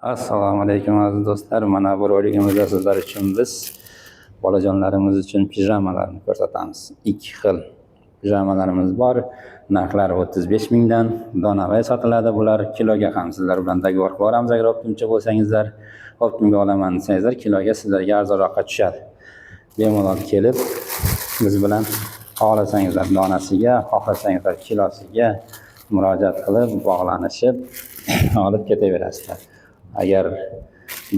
Assalomu alaykum aziz do'stlar. Mana bu roligimizda sizlar uchun biz bolajonlarimiz uchun pijamalarni ko'rsatamiz. Ikki xil pijamalarimiz bor. Narxlari 35 mingdan donavay sotiladi. Bular kiloga ham sizlar bilan dogovor qilib olamiz. Agar optimcha bo'lsangizlar, optimga olaman desangizlar, kiloga sizlarga arzonroqqa tushadi. Bemalol kelib biz bilan xohlasangizlar donasiga, xohlasangizlar kilosiga murojaat qilib, bog'lanishib olib ketaverasizlar. Agar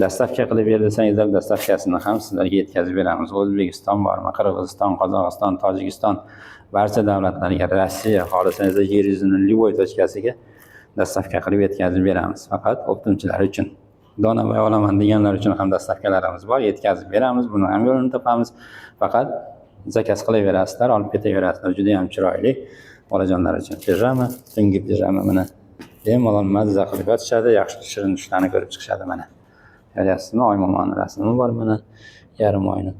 dastavka qilib ber desangizlar, dastavkasini ham sizlarga yetkazib beramiz. O'zbekiston bormi, Qirg'iziston, Qozog'iston, Tojikiston, barcha davlatlarga, Rossiya, xohlasangizlar yer yuzining любой точкasiga dastavka qilib yetkazib beramiz. Faqat optimchilar uchun. Donavay olaman deganlar uchun ham dastavkalarimiz bor, yetkazib beramiz. Buni ham yo'lini topamiz. Faqat zakaz qilaverasizlar, olib ketaverasizlar. Juda ham chiroyli bolajonlar uchun pijama, tungi pijama mana. Bemalol mazza qilib yotishadi, yaxshi shirin tushlarni ko'rib chiqishadi mana. Ko'ryapsizmi? Oymomoni rasmi bor mana, yarim oyni.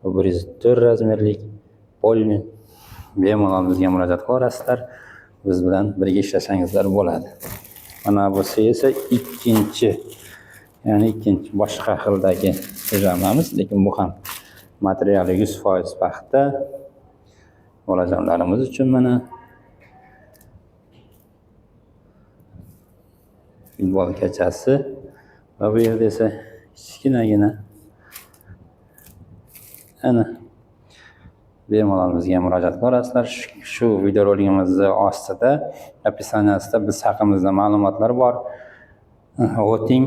Bu 104 razmerlik polni. Bemalol bizga murojaat qilasizlar. Biz bilan birga ishlasangizlar bo'ladi. Mana busi esa ikkinchi, ya'ni ikkinchi boshqa xildagi pijamamiz, lekin bu ham materiali 100% paxta. Bolajonlarimiz uchun mana futbolkachasi va bu yerda esa kichkinagina ana bemalol bizga murojaat qilasizlar. Shu videoroligimizni ostida opисаниесida biz haqimizda ma'lumotlar bor. O'ting,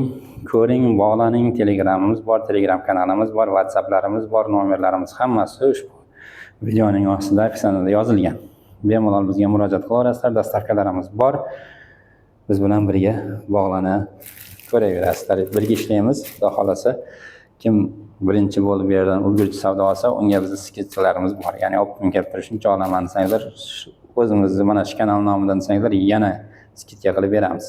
ko'ring, bog'laning. Telegramimiz bor, Telegram kanalimiz bor, WhatsApplarimiz bor, nomerlarimiz hammasi ushbu videoning ostida opисаниеda yozilgan. Bemalol bizga murojaat qilasizlar. Dastavkalarimiz bor. Biz bilan birga bog'lana ko'raverasizlar. Birga ishlaymiz. Xudo xolasa, kim birinchi bo'lib bu yerdan ulgurji savdo olsa, unga bizning skidkalarimiz bor. Ya'ni optim keltirish shuncha olaman desangizlar, o'zimizni mana shu kanal nomidan desangizlar, yana skidka qilib beramiz.